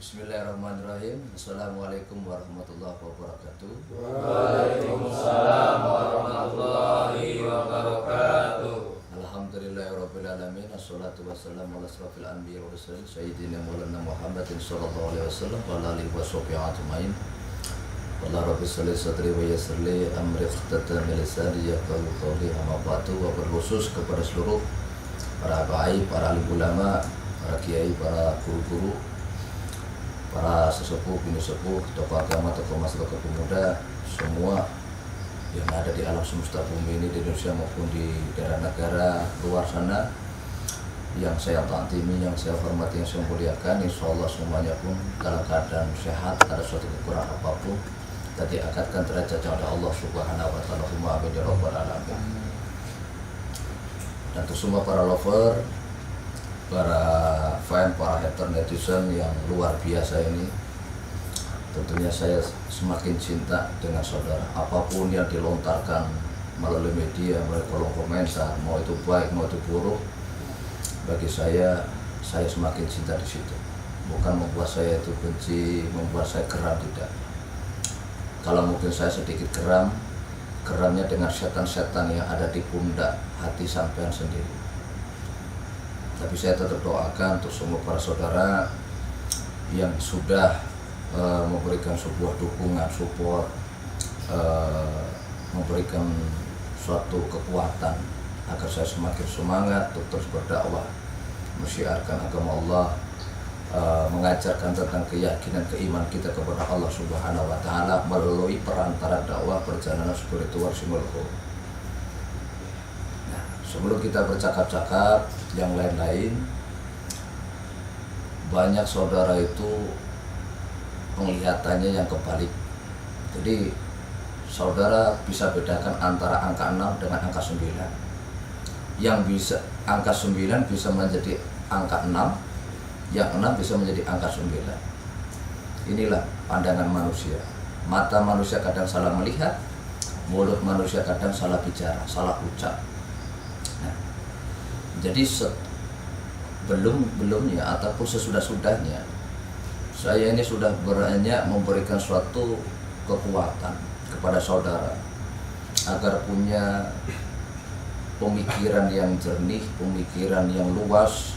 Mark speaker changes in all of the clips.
Speaker 1: Bismillahirrahmanirrahim. Assalamualaikum warahmatullahi wabarakatuh.
Speaker 2: Waalaikumsalam warahmatullahi wabarakatuh.
Speaker 1: Alhamdulillahirabbil alamin. Wassalatu wassalamu ala asrofil anbiya wal mursalin sayyidina maulana Muhammadin sallallahu alaihi wasallam wa ala alihi washabihi ajmain. Wallahu rabbi shalli sadri wa yassir li amri ikhtatam lisani yafqahu qawli. Amma ba'du, wa berkhusus kepada seluruh para habaib, para alim ulama, para kiai, para guru-guru, para sesepuh, bini sepuh, tokoh agama, tokoh masyarakat pemuda, semua yang ada di alam semesta bumi ini di Indonesia maupun di daerah negara luar sana, yang saya taatimi, yang saya hormati, yang saya muliakan, insya Allah semuanya pun dalam keadaan sehat, ada suatu kekurangan apapun, tadi angkatkan derajatnya oleh Allah Subhanahu wa Ta'ala. Amin ya rabbal alamin. Dan untuk semua para lover, para fan, para hater, netizen yang luar biasa ini, tentunya saya semakin cinta dengan saudara. Apapun yang dilontarkan melalui media, melalui kolom komentar, mau itu baik, mau itu buruk, bagi saya semakin cinta di situ. Bukan membuat saya itu benci, membuat saya geram, tidak. Kalau mungkin saya sedikit geram, geramnya dengan setan-setan yang ada di pundak hati sampean sendiri. Tapi saya tetap doakan untuk semua para saudara yang sudah memberikan sebuah dukungan, support, memberikan suatu kekuatan agar saya semakin semangat untuk terus berdakwah, mensyiarkan agama Allah, mengajarkan tentang keyakinan, keimanan kita kepada Allah Subhanahu wa Ta'ala melalui perantara dakwah perjalanan spiritual simulko. Sebelum kita bercakap-cakap yang lain-lain, banyak saudara itu penglihatannya yang kebalik. Jadi saudara bisa bedakan antara angka 6 dengan angka 9. Yang bisa angka 9 bisa menjadi angka 6, yang 6 bisa menjadi angka 9. Inilah pandangan manusia. Mata manusia kadang salah melihat, mulut manusia kadang salah bicara, salah ucap. Jadi belumnya ataupun sesudah-sudahnya, saya ini sudah banyak memberikan suatu kekuatan kepada saudara agar punya pemikiran yang jernih, pemikiran yang luas.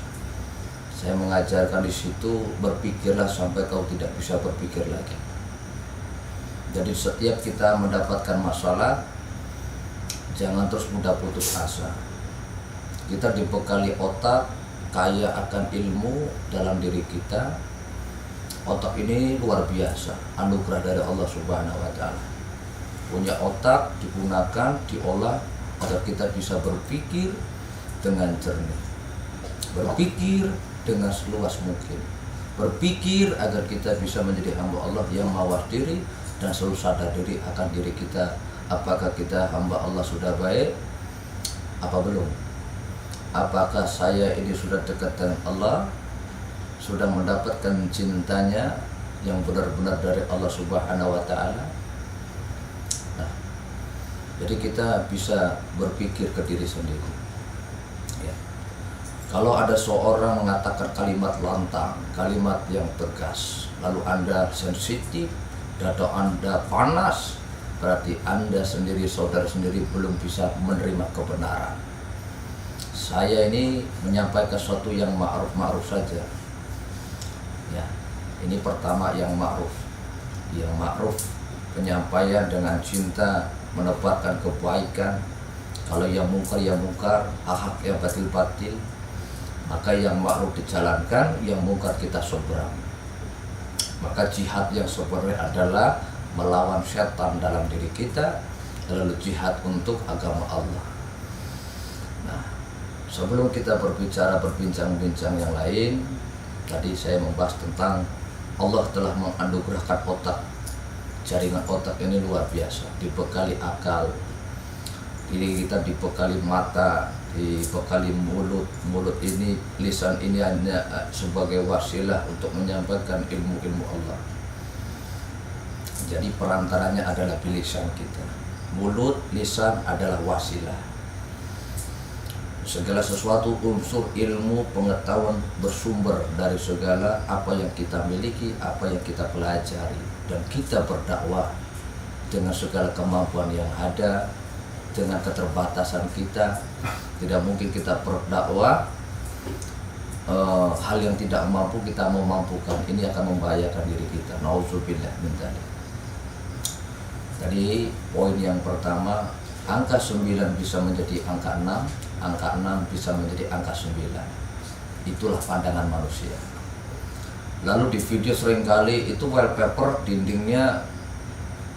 Speaker 1: Saya mengajarkan di situ, berpikirlah sampai kau tidak bisa berpikir lagi. Jadi setiap kita mendapatkan masalah, jangan terus mudah putus asa. Kita dibekali otak kaya akan ilmu dalam diri kita. Otak ini luar biasa, anugerah dari Allah Subhanahu wa Ta'ala. Punya otak digunakan, diolah agar kita bisa berpikir dengan jernih, berpikir dengan seluas mungkin, berpikir agar kita bisa menjadi hamba Allah yang mawas diri dan selalu sadar diri akan diri kita. Apakah kita hamba Allah sudah baik? Apa belum? Apakah saya ini sudah dekat dengan Allah? sudah mendapatkan cintanya yang benar-benar dari Allah Subhanahu wa Ta'ala. Nah, jadi kita bisa berpikir ke diri sendiri. Ya. Kalau ada seorang mengatakan kalimat lantang, kalimat yang tegas, lalu Anda sensitif, dada Anda panas, berarti Anda sendiri, saudara sendiri belum bisa menerima kebenaran. Saya ini menyampaikan sesuatu yang ma'ruf saja. Ya, ini pertama yang ma'ruf. Yang ma'ruf, penyampaian dengan cinta, menebarkan kebaikan. Kalau yang mungkar, hak-hak yang batil-batil, maka yang ma'ruf dijalankan, yang mungkar kita seberang. Maka jihad yang sebenarnya adalah melawan setan dalam diri kita, lalu jihad untuk agama Allah. Nah, sebelum kita berbincang-bincang yang lain, tadi saya membahas tentang Allah telah menganugerahkan otak. Jaringan otak ini luar biasa, dibekali akal, ini kita dibekali mata, dibekali mulut ini, lisan ini hanya sebagai wasilah untuk menyampaikan ilmu-ilmu Allah. Jadi perantaranya adalah lisan kita. Mulut, lisan adalah wasilah. Segala sesuatu unsur ilmu pengetahuan bersumber dari segala apa yang kita miliki, apa yang kita pelajari, dan kita berdakwah dengan segala kemampuan yang ada, dengan keterbatasan kita. Tidak mungkin kita berdakwah hal yang tidak mampu kita memampukan. Ini akan membahayakan diri kita. Nauzubillah min dzalik. Jadi poin yang pertama, angka 9 bisa menjadi angka 6, angka 6 bisa menjadi angka 9. Itulah pandangan manusia. Lalu di video seringkali itu wallpaper dindingnya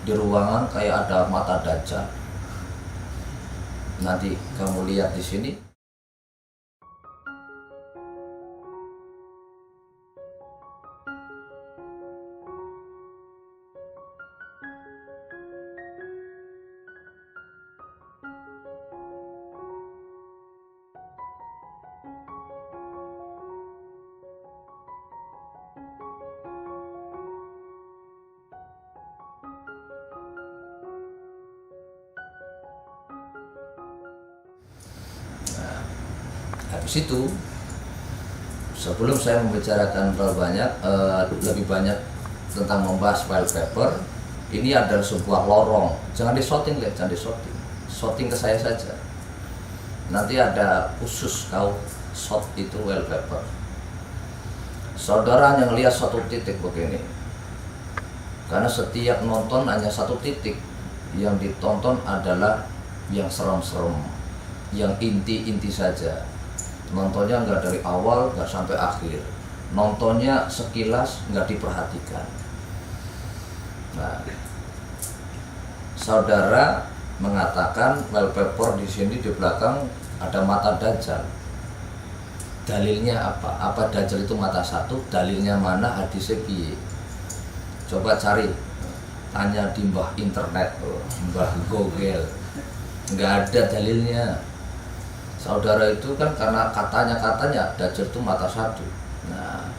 Speaker 1: di ruangan kayak ada mata dajjal. Nanti kamu lihat di sini. Habis itu, sebelum saya membicarakan lebih banyak tentang membahas wallpaper, ini adalah sebuah lorong. Jangan disorting, jangan disorting. Sorting ke saya saja. Nanti ada khusus kau shot itu wallpaper. Saudara yang lihat satu titik begini, karena setiap nonton hanya satu titik. Yang ditonton adalah yang serem-serem, yang inti-inti saja. Nontonnya nggak dari awal nggak sampai akhir, nontonnya sekilas nggak diperhatikan. Nah, saudara mengatakan wallpaper di sini di belakang ada mata dajjal. Dalilnya apa? Apa dajjal itu mata satu? Dalilnya mana? Hadisnya piye? Coba cari, tanya di mbah internet, mbah Google, nggak ada dalilnya. Saudara itu kan karena katanya dajjal itu mata satu. Nah,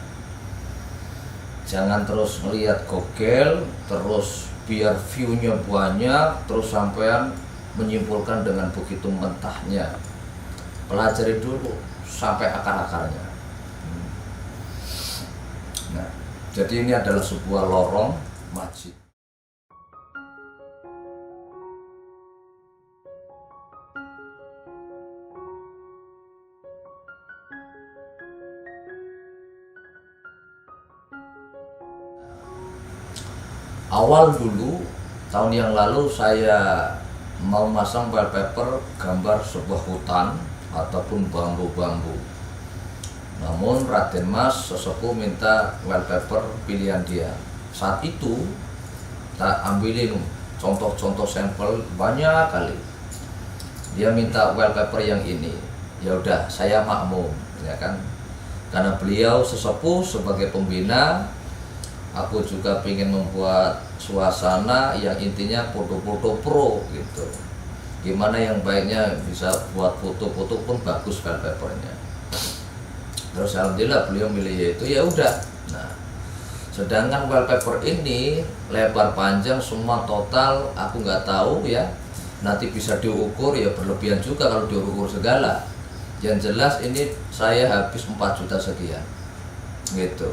Speaker 1: jangan terus melihat Google terus biar view-nya banyak terus sampean menyimpulkan dengan begitu mentahnya. Pelajari dulu sampai akar-akarnya. Nah, jadi ini adalah sebuah lorong masjid. Awal dulu, tahun yang lalu saya mau masang wallpaper gambar sebuah hutan ataupun bambu-bambu. Namun Raden Mas sesepuh minta wallpaper pilihan dia. Saat itu tak ambilin contoh-contoh sampel banyak kali. Dia minta wallpaper yang ini. Ya udah, saya makmum, ya kan? Karena beliau sesepuh sebagai pembina. Aku juga ingin membuat suasana yang intinya foto-foto pro gitu. Gimana yang baiknya bisa buat foto-foto pun bagus wallpapernya. Terus alhamdulillah beliau milih itu, ya udah. Nah, sedangkan wallpaper ini lebar panjang semua total aku nggak tahu ya. Nanti bisa diukur, ya berlebihan juga kalau diukur segala. Yang jelas ini saya habis 4 juta sekian gitu.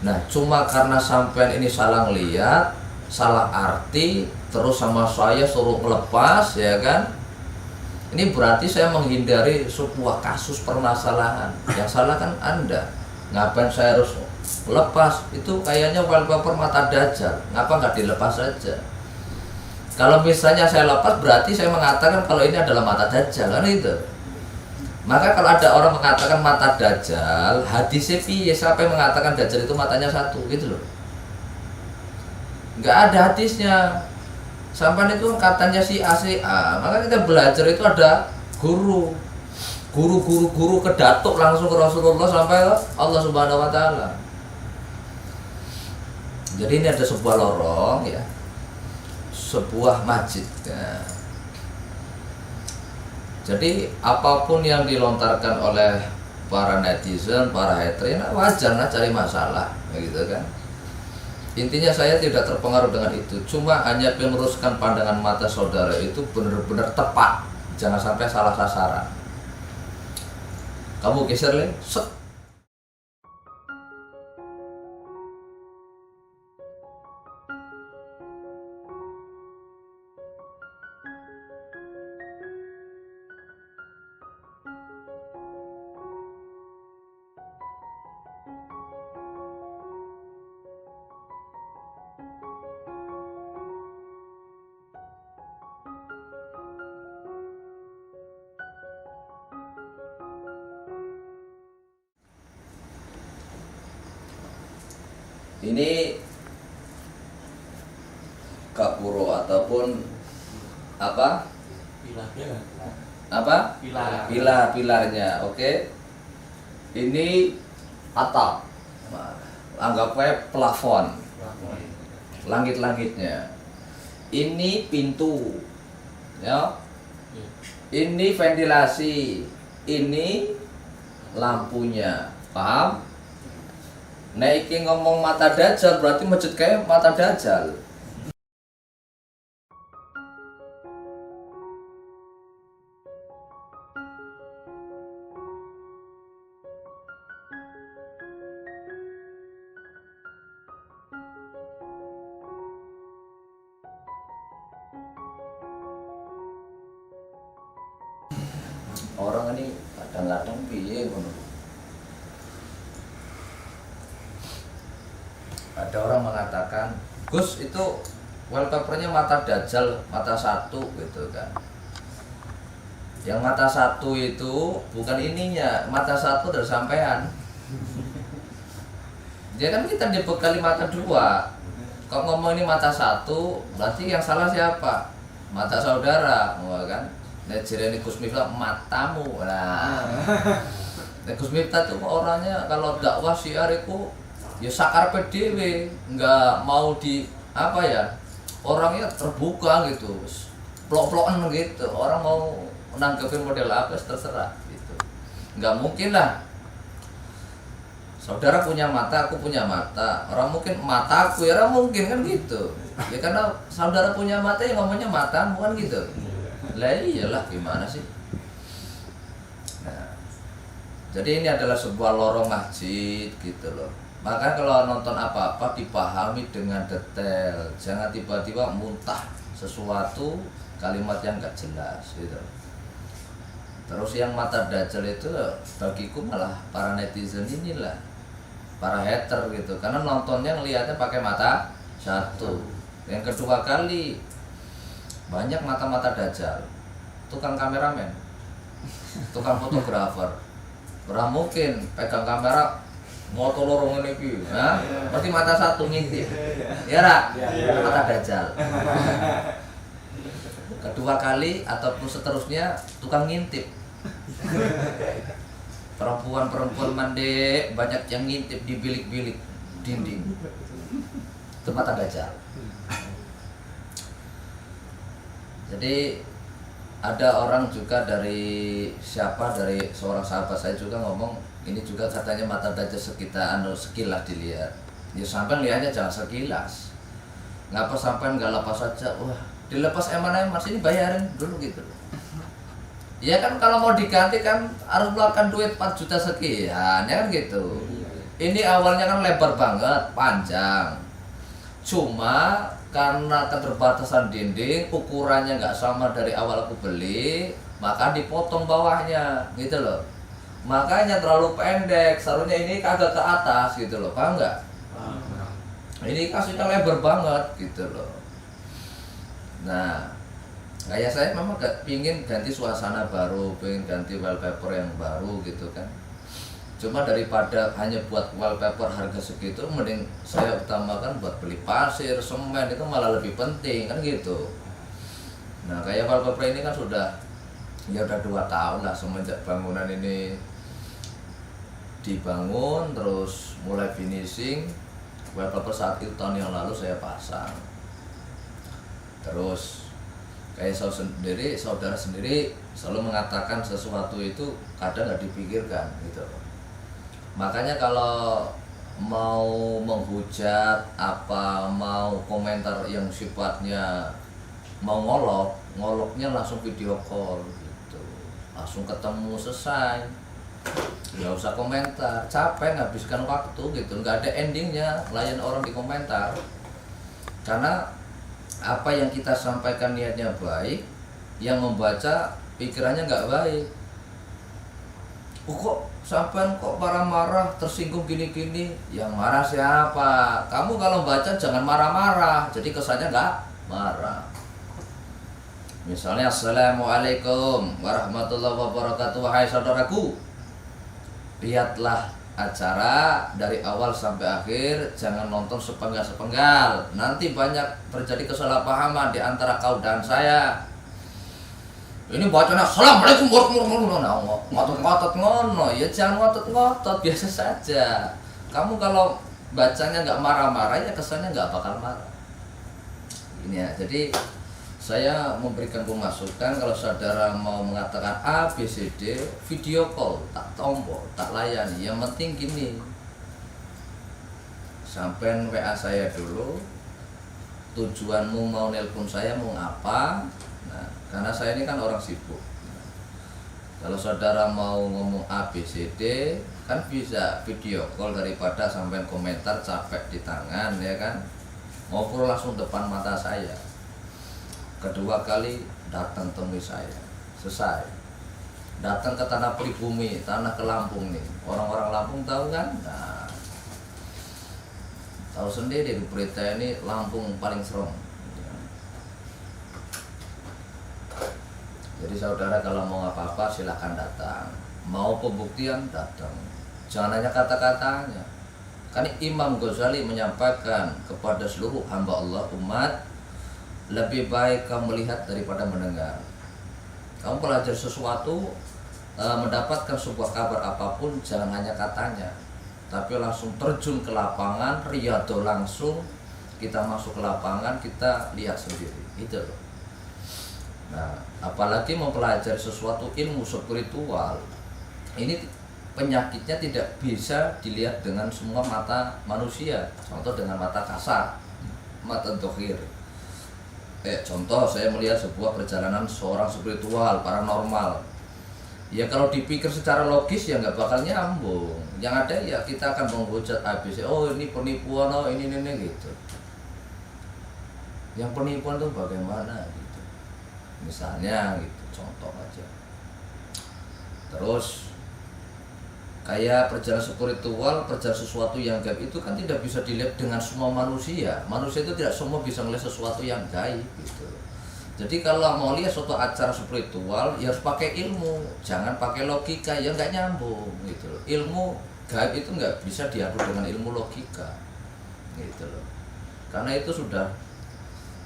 Speaker 1: Nah, cuma karena sampean ini salah ngeliat, salah arti, terus sama saya suruh melepas, ya kan? Ini berarti saya menghindari sebuah kasus permasalahan. Yang salah kan Anda. Ngapain saya harus lepas? Itu kayaknya wallpaper mata dajjal. Ngapa nggak dilepas saja? Kalau misalnya saya lepas, berarti saya mengatakan kalau ini adalah mata dajjal, kan itu. Maka kalau ada orang mengatakan mata dajjal, hadisnya piye? Siapa yang mengatakan dajjal itu matanya satu, gitu loh. Nggak ada hadisnya. Sampai itu katanya si A, si A. Maka kita belajar itu ada guru kedatuk langsung ke Rasulullah sampai Allah Subhanahu wa taala. Jadi ini ada sebuah lorong ya. Sebuah masjid ya. Jadi apapun yang dilontarkan oleh para netizen, para hater, ya wajar lah cari masalah gitu kan. Intinya saya tidak terpengaruh dengan itu, cuma hanya meluruskan pandangan mata saudara itu benar-benar tepat, jangan sampai salah sasaran. Kamu geser le, set. Ini kapuro ataupun apa? Pilarnya, oke. Ini atap. Nah, anggapnya plafon. Langit-langitnya. Ini pintu. Ya. Ini ventilasi. Ini lampunya. Paham? Naikin ngomong mata dajjal berarti masjid kayak mata dajjal. Orang ini kadang-kadang piye ngono. Ada orang mengatakan, Gus itu wallpapernya mata dajjal, mata satu gitu kan. Yang mata satu itu bukan ininya, mata satu dari sampean. Dia kan kita dibekali mata dua. Kalau ngomong ini mata satu, berarti yang salah siapa? Mata saudara, kan? Ini Gus Miftah matamu. Nah, Gus Miftah tuh orangnya kalau dakwah syiar itu ya sakar PDW, nggak mau di apa ya, orangnya terbuka gitu, plok-plokan gitu, orang mau menanggapin model apa terserah gitu. Nggak mungkin lah, saudara punya mata, aku punya mata, orang mungkin mataku ya, orang mungkin kan gitu ya, karena saudara punya mata ya ngomongnya matamu kan gitu. Lah iyalah, gimana sih. Nah, jadi ini adalah sebuah lorong masjid gitu loh. Maka kalau nonton apa-apa dipahami dengan detail, jangan tiba-tiba muntah sesuatu kalimat yang gak jelas gitu. Terus yang mata dajjal itu bagiku malah para netizen inilah, para hater gitu, karena nontonnya ngelihatnya pakai mata satu. Yang kedua kali banyak mata-mata dajjal, tukang kameramen, tukang fotografer, orang mungkin pegang kamera motor lorong ini ki, nah, berarti mata satu ngintip, ya rak, mata dajjal. Kedua kali ataupun seterusnya tukang ngintip. Perempuan-perempuan mandi banyak yang ngintip di bilik-bilik dinding, itu mata dajjal. Jadi ada orang juga dari seorang sahabat saya juga ngomong, Ini juga katanya mata baca sekitar sekilas dilihat. Ya sampai lihatnya jangan sekilas. Ngapa sampai nggak lepas saja? Wah, dilepas eman-eman sini bayarin dulu gitu. Ya kan kalau mau diganti kan harus mengeluarkan duit 4 juta sekian, ya kan gitu. Ini awalnya kan lebar banget, panjang. Cuma karena keterbatasan dinding, ukurannya nggak sama dari awal aku beli, maka dipotong bawahnya, gitu loh. Makanya terlalu pendek, seharusnya ini kagak ke atas, gitu loh, paham nggak? Ini kasihnya lebar banget, gitu loh. Nah, kayak saya memang pingin ganti suasana baru, pengen ganti wallpaper yang baru gitu kan. Cuma daripada hanya buat wallpaper harga segitu, mending saya utamakan buat beli pasir, semen, itu malah lebih penting kan gitu. Nah kayak wallpaper ini kan sudah 2 tahun lah semenjak bangunan ini dibangun, terus mulai finishing. Wallpaper saat itu tahun yang lalu saya pasang. Terus kayak saudara sendiri selalu mengatakan sesuatu itu kadang nggak dipikirkan gitu. Makanya kalau mau menghujat apa, mau komentar yang sifatnya mau ngoloknya langsung video call gitu, langsung ketemu selesai, nggak usah komentar, capek ngabiskan waktu gitu, nggak ada endingnya layan orang di komentar. Karena apa yang kita sampaikan niatnya baik, yang membaca pikirannya nggak baik. Kok sampean kok marah-marah, tersinggung gini-gini? Yang marah siapa? Kamu kalau baca jangan marah-marah, jadi kesannya nggak marah. Misalnya Assalamualaikum warahmatullahi wabarakatuh. Wahai saudaraku, lihatlah acara dari awal sampai akhir, jangan nonton sepenggal-sepenggal. Nanti banyak terjadi kesalahpahaman di antara kau dan saya. Ini bacanya Assalamualaikum warahmatullahi wabarakatuh. Ngotot-ngotot ngono, ya jangan ngotot-ngotot, biasa saja. Kamu kalau bacanya nggak marah-marah, ya kesannya nggak bakal marah. Ini ya, jadi saya memberikan pemasukan kalau saudara mau mengatakan A, B, C, D, video call, tak tombol, tak layani. Yang penting gini, sampein WA saya dulu, tujuanmu mau nelpon saya mau apa. Nah, karena saya ini kan orang sibuk. Kalau saudara mau ngomong A, B, C, D, kan bisa video call daripada sampein komentar capek di tangan, ya kan. Ngobrol langsung depan mata saya. Kedua kali datang temui saya, selesai. Datang ke tanah pribumi, tanah ke Lampung nih. Orang-orang Lampung tahu kan? Nah, tahu sendiri di berita ini Lampung paling serem. Jadi saudara kalau mau apa-apa silahkan datang. Mau pembuktian datang. Jangan hanya kata-katanya. Kan Imam Ghazali menyampaikan kepada seluruh hamba Allah umat, lebih baik kamu melihat daripada mendengar. Kamu belajar sesuatu, mendapatkan sebuah kabar apapun, jangan hanya katanya, tapi langsung terjun ke lapangan, riyadhah langsung. Kita masuk ke lapangan, kita lihat sendiri, itu loh. Nah, apalagi mempelajari sesuatu ilmu spiritual, ini penyakitnya tidak bisa dilihat dengan semua mata manusia. Contoh dengan mata kasar, mata dohir. Contoh saya melihat sebuah perjalanan seorang spiritual paranormal. Ya kalau dipikir secara logis ya nggak bakal nyambung. Yang ada ya kita akan menghujat ABC. Oh ini penipuan, oh ini gitu. Yang penipuan itu bagaimana gitu. Misalnya gitu, contoh aja. Terus kayak perjalanan spiritual, perjalanan sesuatu yang gaib itu kan tidak bisa dilihat dengan semua manusia. Manusia itu tidak semua bisa melihat sesuatu yang gaib gitu. Jadi kalau mau lihat suatu acara spiritual ya harus pakai ilmu, jangan pakai logika, ya nggak nyambung gitu loh. Ilmu gaib itu nggak bisa diadu dengan ilmu logika gitu loh. Karena itu sudah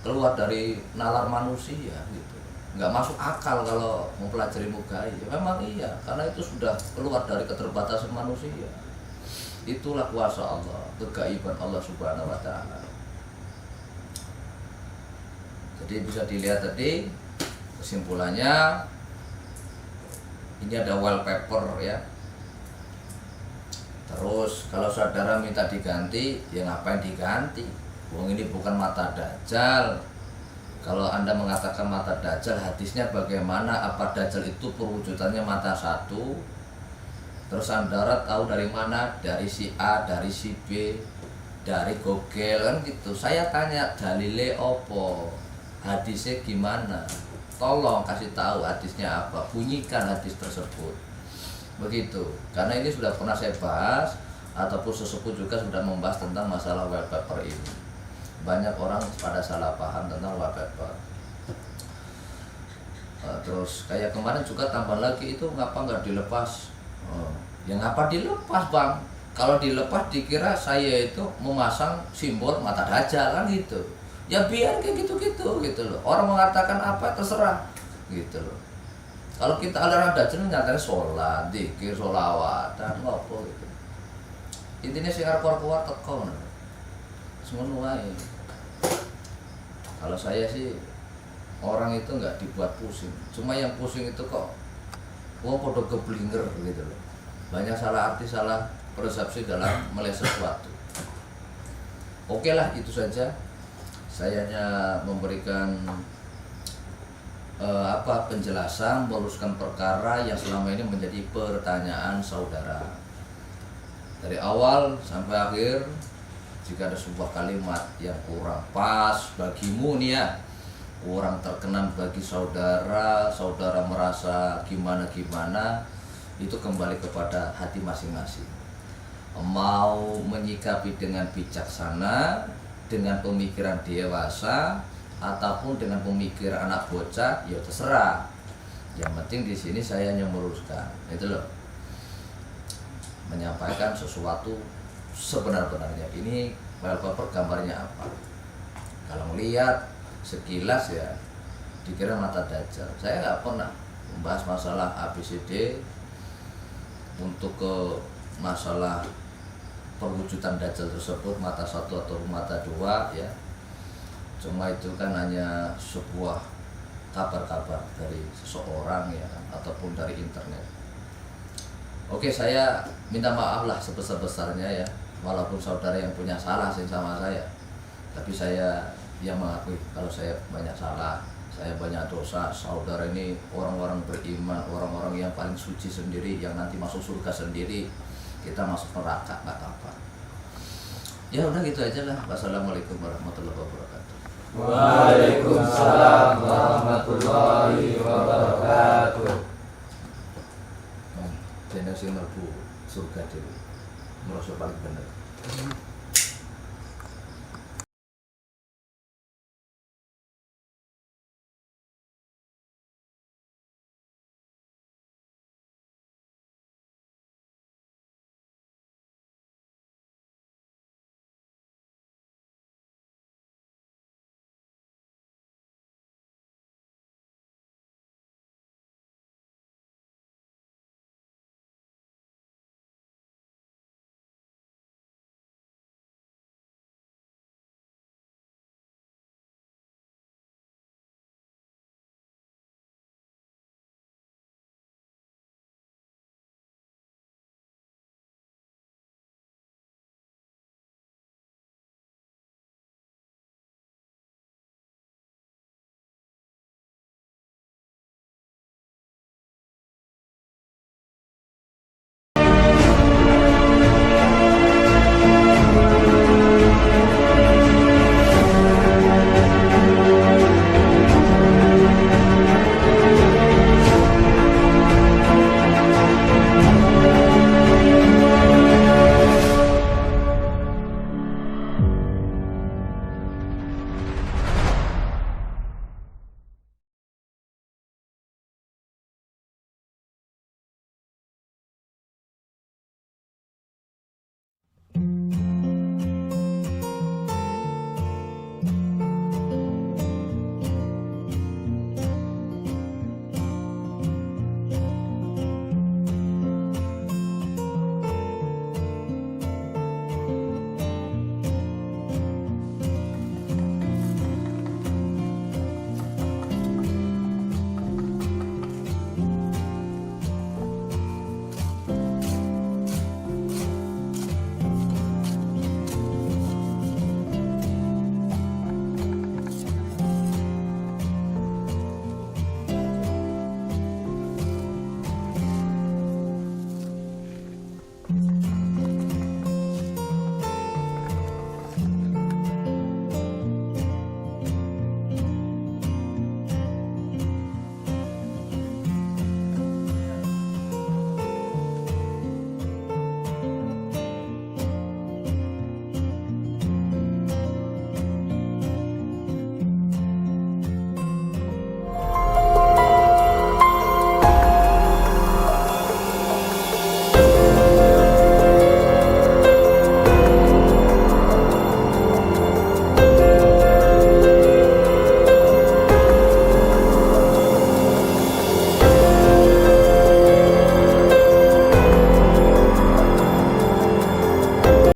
Speaker 1: keluar dari nalar manusia gitu. Nggak masuk akal kalau mempelajari ilmu gaib. Memang iya, karena itu sudah keluar dari keterbatasan manusia. Itulah kuasa Allah, kegaiban Allah Subhanahu wa Ta'ala. Jadi bisa dilihat tadi kesimpulannya, ini ada wallpaper ya. Terus kalau saudara minta diganti, ya ngapain diganti? Wong ini bukan mata dajjal. Kalau Anda mengatakan mata dajjal, hadisnya bagaimana? Apa dajjal itu perwujudannya mata satu? Terus saudara tahu dari mana? Dari si A, dari si B, dari Google kan gitu. Saya tanya dalile opo? Hadisnya gimana? Tolong kasih tahu hadisnya apa? Bunyikan hadis tersebut. Begitu. Karena ini sudah pernah saya bahas, ataupun sesepuh juga sudah membahas tentang masalah wallpaper ini. Banyak orang pada salah paham tentang wallpaper. Terus kayak kemarin juga tambah lagi itu ngapa nggak dilepas? Ya ngapa dilepas bang? Kalau dilepas dikira saya itu memasang simbol mata dajjal kan gitu. Ya biar kayak gitu loh. Orang mengatakan apa terserah gitu loh. Kalau kita aliran dajjal nyatanya sholat, dzikir, sholawatan, ngopo gitu. Intinya sih arep keluar teko ngono. Semono wae. Kalau saya sih orang itu nggak dibuat pusing. Cuma yang pusing itu kok wong podo keblinger gitu loh. Banyak salah arti, salah persepsi dalam melihat sesuatu. Oke lah, itu saja. Saya hanya memberikan penjelasan, meluruskan perkara yang selama ini menjadi pertanyaan saudara. Dari awal sampai akhir, jika ada sebuah kalimat yang kurang pas bagimu nih ya, kurang terkenan bagi saudara, saudara merasa gimana, itu kembali kepada hati masing-masing. Mau menyikapi dengan bijaksana, dengan pemikiran dewasa, ataupun dengan pemikiran anak bocah, ya terserah. Yang penting di sini saya hanya meluruskan, itu loh, menyampaikan sesuatu sebenar-benarnya. Ini wallpaper gambarnya apa? Kalau melihat sekilas ya dikira mata dajjal. Saya nggak pernah membahas masalah ABCD untuk ke masalah perwujudan dajjal tersebut, mata satu atau mata dua ya. Cuma itu kan hanya sebuah kabar-kabar dari seseorang ya, ataupun dari internet. Oke, saya minta maaf lah sebesar-besarnya ya, walaupun saudara yang punya salah sih sama saya, tapi saya yang mengakui kalau saya banyak salah, saya banyak dosa. Saudara ini orang-orang beriman, orang-orang yang paling suci sendiri, yang nanti masuk surga sendiri, kita masuk neraka nggak apa-apa. Ya udah gitu aja lah. Wassalamualaikum warahmatullahi wabarakatuh.
Speaker 2: Waalaikumsalam warahmatullahi wabarakatuh.
Speaker 1: Dene sing mlebu surga dhewe merasa paling bener.